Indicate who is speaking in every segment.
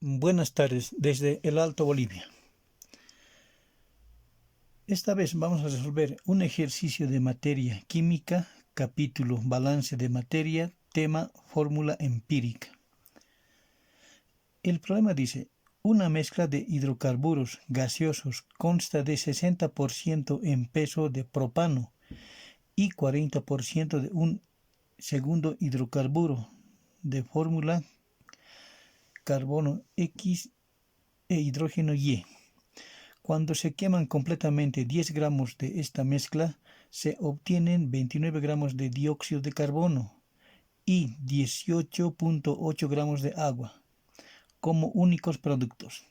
Speaker 1: Buenas tardes desde el Alto Bolivia. Esta vez vamos a resolver un ejercicio de materia química, capítulo balance de materia, tema fórmula empírica. El problema dice, una mezcla de hidrocarburos gaseosos consta de 60% en peso de propano y 40% de un segundo hidrocarburo de fórmula carbono X e hidrógeno Y. Cuando se queman completamente 10 gramos de esta mezcla, se obtienen 29 gramos de dióxido de carbono y 18.8 gramos de agua como únicos productos.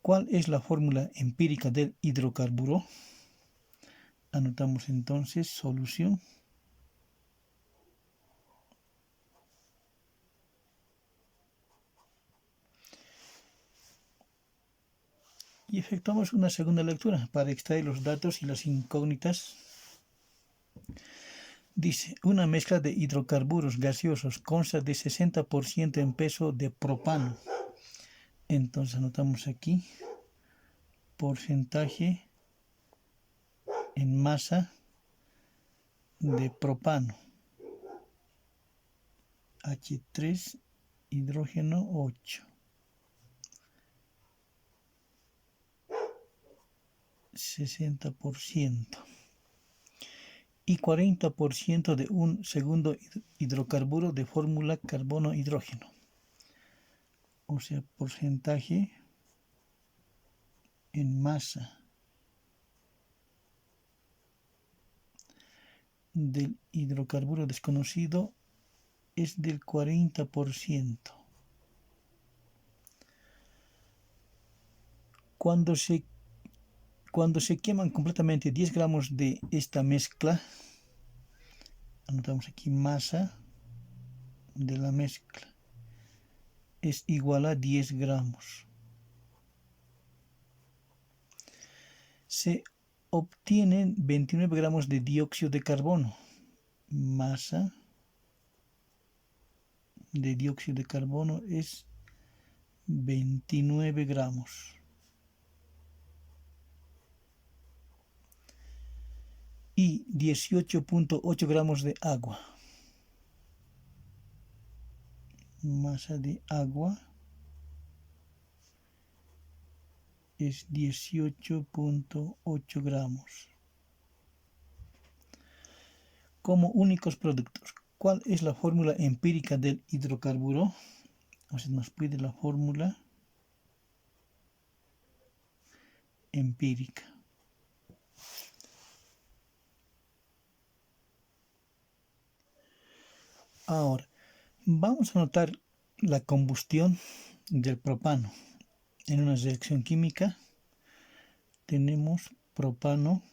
Speaker 1: ¿Cuál es la fórmula empírica del hidrocarburo? Anotamos entonces solución. Y efectuamos una segunda lectura para extraer los datos y las incógnitas. Dice, una mezcla de hidrocarburos gaseosos consta de 60% en peso de propano. Entonces anotamos aquí porcentaje en masa de propano. H3, hidrógeno 8. 60%. Y 40% de un segundo hidrocarburo de fórmula carbono-hidrógeno. O sea, porcentaje en masa del hidrocarburo desconocido es del 40%. Cuando se queman completamente 10 gramos de esta mezcla, anotamos aquí masa de la mezcla, es igual a 10 gramos. Se obtienen 29 gramos de dióxido de carbono. Masa de dióxido de carbono es 29 gramos. Y 18.8 gramos de agua. Masa de agua es 18.8 gramos. Como únicos productos, ¿cuál es la fórmula empírica del hidrocarburo? O sea, nos pide la fórmula empírica. Ahora, vamos a notar la combustión del propano. En una reacción química tenemos propano.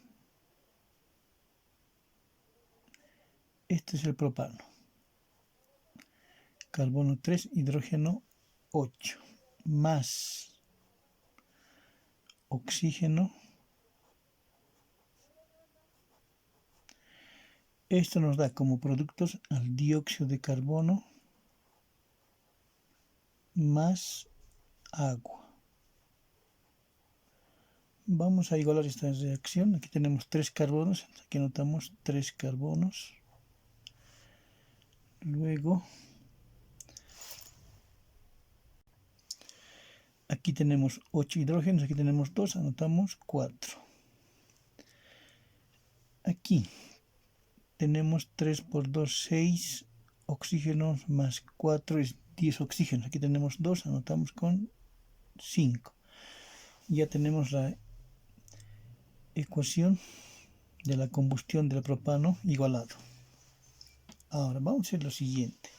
Speaker 1: Este es el propano. Carbono 3, hidrógeno 8, más oxígeno. Esto nos da como productos al dióxido de carbono más agua. Vamos a igualar esta reacción. Aquí tenemos 3 carbonos. Aquí anotamos 3 carbonos. Luego, aquí tenemos 8 hidrógenos. Aquí tenemos 2. Anotamos 4. Aquí tenemos 3 por 2, 6 oxígenos más 4 es 10 oxígenos. Aquí tenemos 2. Anotamos con 5. Ya tenemos la ecuación de la combustión del propano igualado. Ahora vamos a hacer lo siguiente.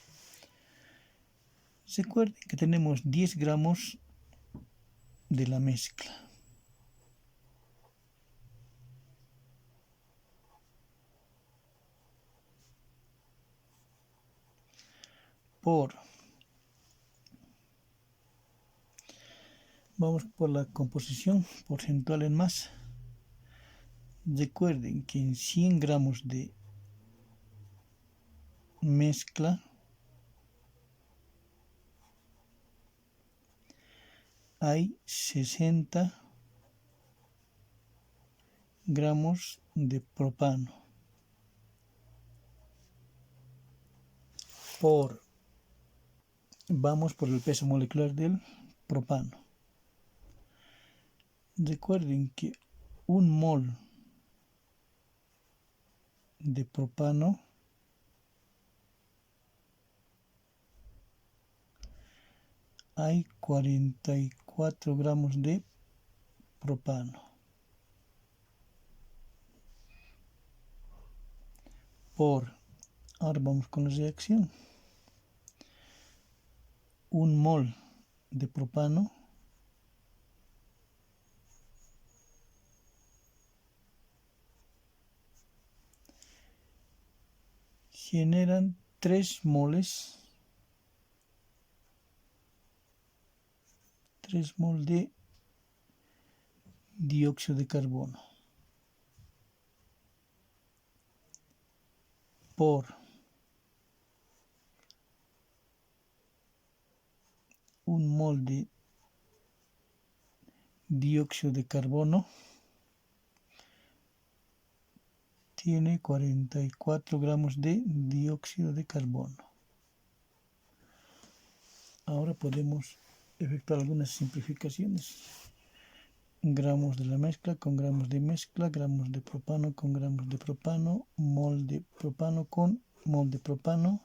Speaker 1: Recuerden que tenemos 10 gramos de la mezcla. Vamos por la composición porcentual en masa. Recuerden que en 100 gramos de mezcla hay 60 gramos de propano vamos por el peso molecular del propano. Recuerden que un mol de propano hay 44 gramos de propano. Ahora vamos con la reacción. Un mol de propano generan 3 moles de dióxido de carbono por un mol de dióxido de carbono tiene 44 gramos de dióxido de carbono. Ahora podemos efectuar algunas simplificaciones. Gramos de la mezcla con gramos de mezcla, gramos de propano con gramos de propano, mol de propano con mol de propano,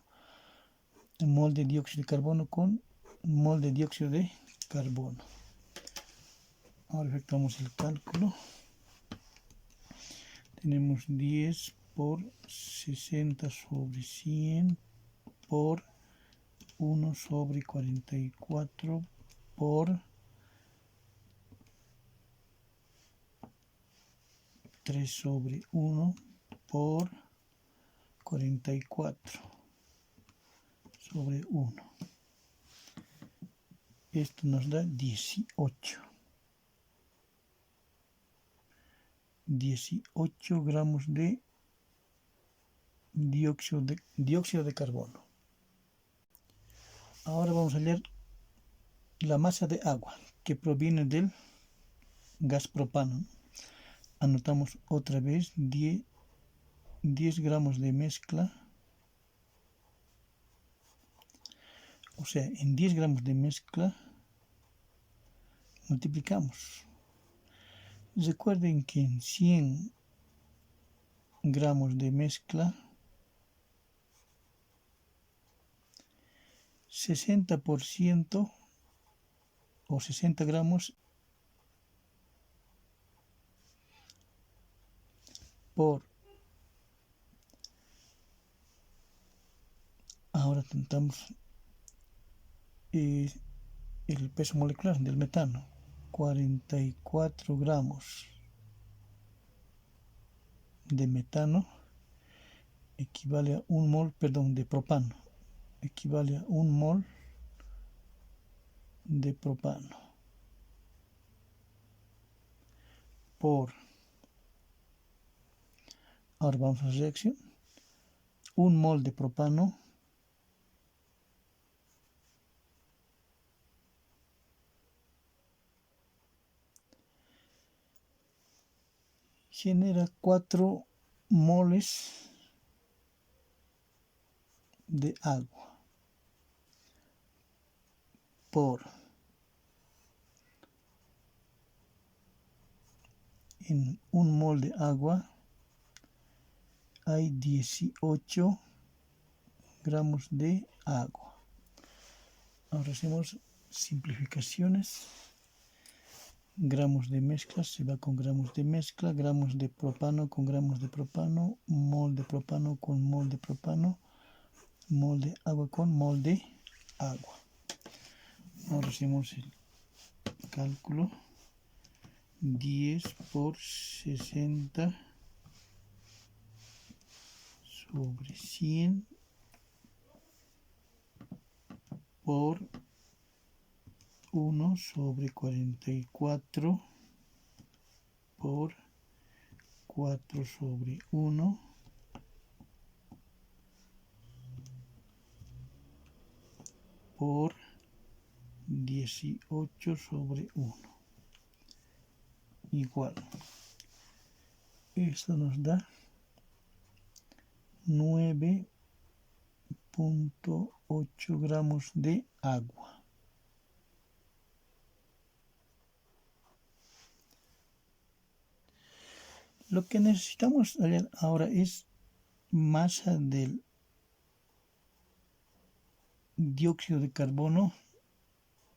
Speaker 1: mol de dióxido de carbono con mol de dióxido de carbono. Ahora efectuamos el cálculo. Tenemos 10 por 60 sobre 100 por 1 sobre 44 por 3 sobre 1 por 44 sobre 1. Esto nos da 18 gramos de dióxido de carbono. Ahora vamos a hallar la masa de agua que proviene del gas propano. Anotamos otra vez 10 gramos de mezcla. O sea, en 10 gramos de mezcla multiplicamos. Recuerden que en 100 gramos de mezcla 60% o 60 gramos por. Ahora tentamos el peso molecular del metano. 44 gramos de metano equivale a un mol, de propano. Equivale a un mol de propano por. Ahora vamos a la reacción. Un mol de propano genera 4 moles de agua por. En un mol de agua hay 18 gramos de agua. Ahora hacemos simplificaciones. Gramos de mezcla se va con gramos de mezcla, gramos de propano con gramos de propano, mol de propano con mol de propano, mol de agua con mol de agua. Ahora hacemos el cálculo. 10 por 60 sobre 100 por 1 sobre 44 por 4 sobre 1 por 10 18/1 igual. Esto nos da 9.8 gramos de agua. Lo que necesitamos ahora es masa del dióxido de carbono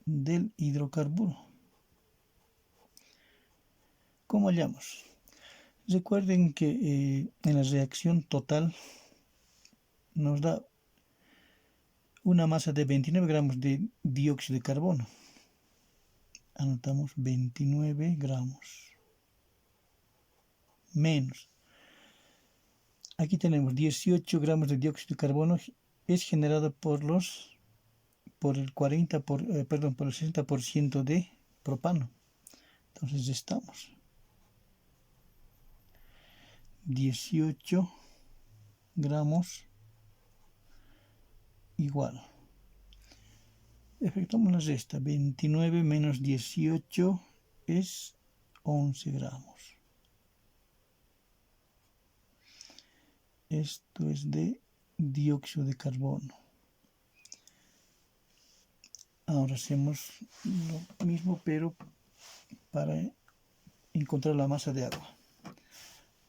Speaker 1: del hidrocarburo. ¿Cómo hallamos? Recuerden que en la reacción total nos da una masa de 29 gramos de dióxido de carbono. Anotamos 29 gramos. Menos. Aquí tenemos 18 gramos de dióxido de carbono. Es generado por el 60% de propano. Entonces estamos 18 gramos igual. Efectuamos la resta. 29 menos 18 es 11 gramos. Esto es de dióxido de carbono. Ahora hacemos lo mismo, pero para encontrar la masa de agua.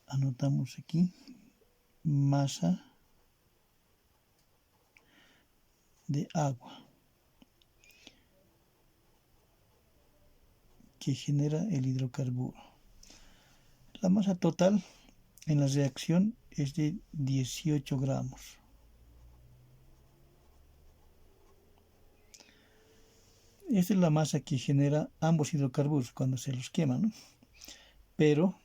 Speaker 1: Anotamos aquí masa de agua que genera el hidrocarburo. La masa total en la reacción es de 18 gramos. Esta es la masa que genera ambos hidrocarburos cuando se los quema, ¿no? Pero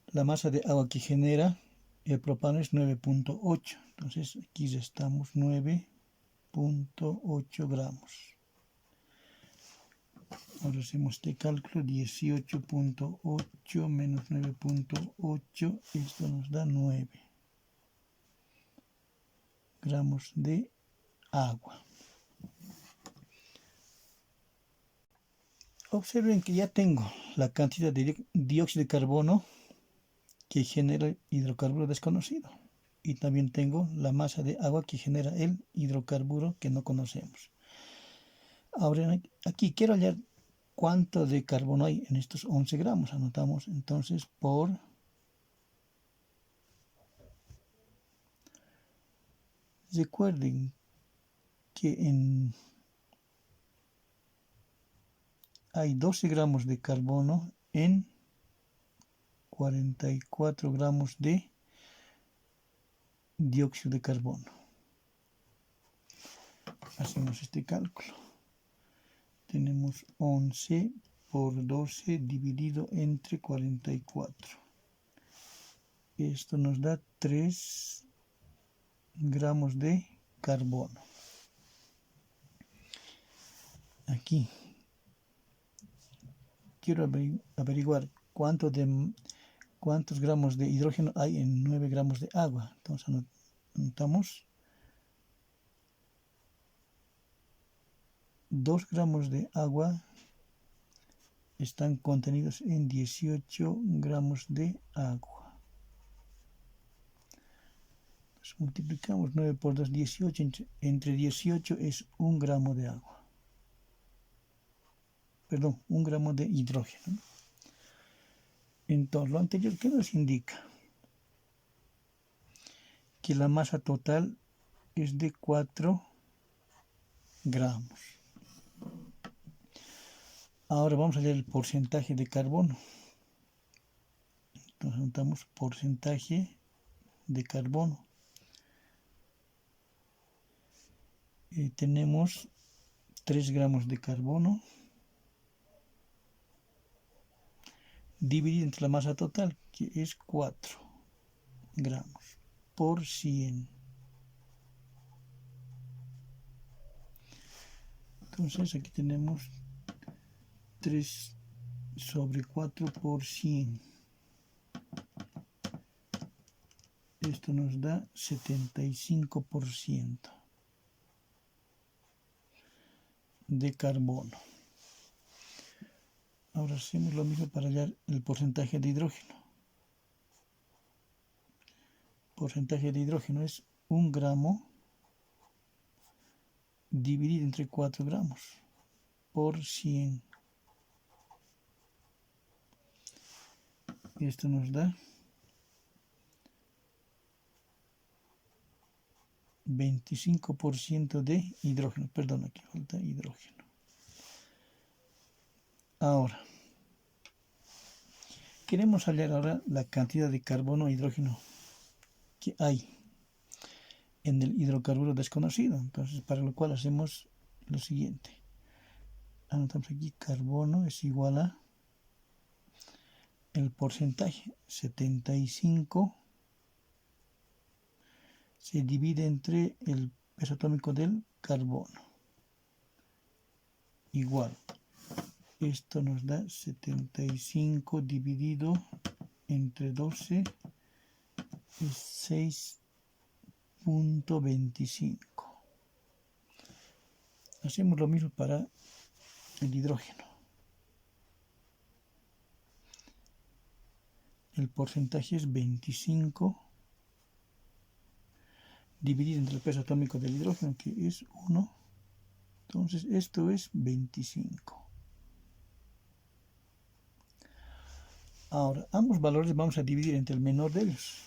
Speaker 1: la masa de agua que genera el propano es 9.8. Entonces aquí ya estamos 9.8 gramos. Ahora hacemos este cálculo. 18.8 menos 9.8. Esto nos da 9 gramos de agua. Observen que ya tengo la cantidad de dióxido de carbono que genera el hidrocarburo desconocido. Y también tengo la masa de agua que genera el hidrocarburo que no conocemos. Ahora aquí quiero hallar cuánto de carbono hay en estos 11 gramos. Anotamos entonces por recuerden que hay 12 gramos de carbono en 44 gramos de dióxido de carbono. Hacemos este cálculo. Tenemos 11 por 12 dividido entre 44. Esto nos da 3 gramos de carbono. Aquí quiero averiguar cuántos gramos de hidrógeno hay en 9 gramos de agua. Entonces anotamos 2 gramos de agua están contenidos en 18 gramos de agua. Entonces multiplicamos 9 por 2, 18. Entre 18 es 1 gramo de agua. Perdón, 1 gramo de hidrógeno. Entonces, lo anterior, ¿qué nos indica? Que la masa total es de 4 gramos. Ahora vamos a ver el porcentaje de carbono. Entonces anotamos porcentaje de carbono. Tenemos 3 gramos de carbono dividido entre la masa total, que es 4 gramos por 100. Entonces aquí tenemos 3 sobre 4 por 100. Esto nos da 75%. de carbono. Ahora hacemos lo mismo para hallar el porcentaje de hidrógeno. Porcentaje de hidrógeno es 1 gramo dividido entre 4 gramos por 100. Esto nos da 25% de hidrógeno. Perdón, aquí falta hidrógeno. Ahora, queremos hallar ahora la cantidad de carbono e hidrógeno que hay en el hidrocarburo desconocido. Entonces, para lo cual hacemos lo siguiente. Anotamos aquí carbono es igual a el porcentaje 75 se divide entre el peso atómico del carbono. Igual. Esto nos da 75 dividido entre 12 es 6.25. Hacemos lo mismo para el hidrógeno. El porcentaje es 25 dividido entre el peso atómico del hidrógeno, que es 1. Entonces esto es 25. Ahora, ambos valores vamos a dividir entre el menor de ellos.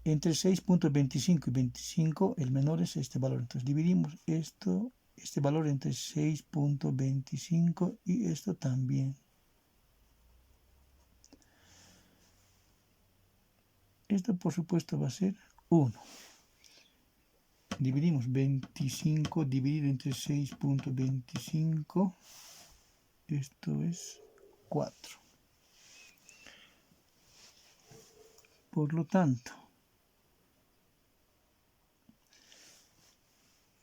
Speaker 1: Entre 6.25 y 25, el menor es este valor. Entonces dividimos este valor entre 6.25 y esto también. Esto por supuesto va a ser 1. Dividimos 25 dividido entre 6.25. Esto es 4. Por lo tanto,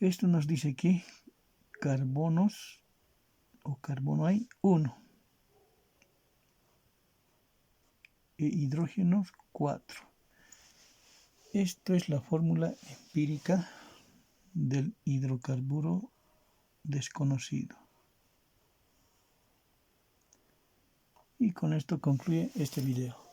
Speaker 1: esto nos dice que carbono hay 1 e hidrógenos 4. Esto es la fórmula empírica del hidrocarburo desconocido. Y con esto concluye este video.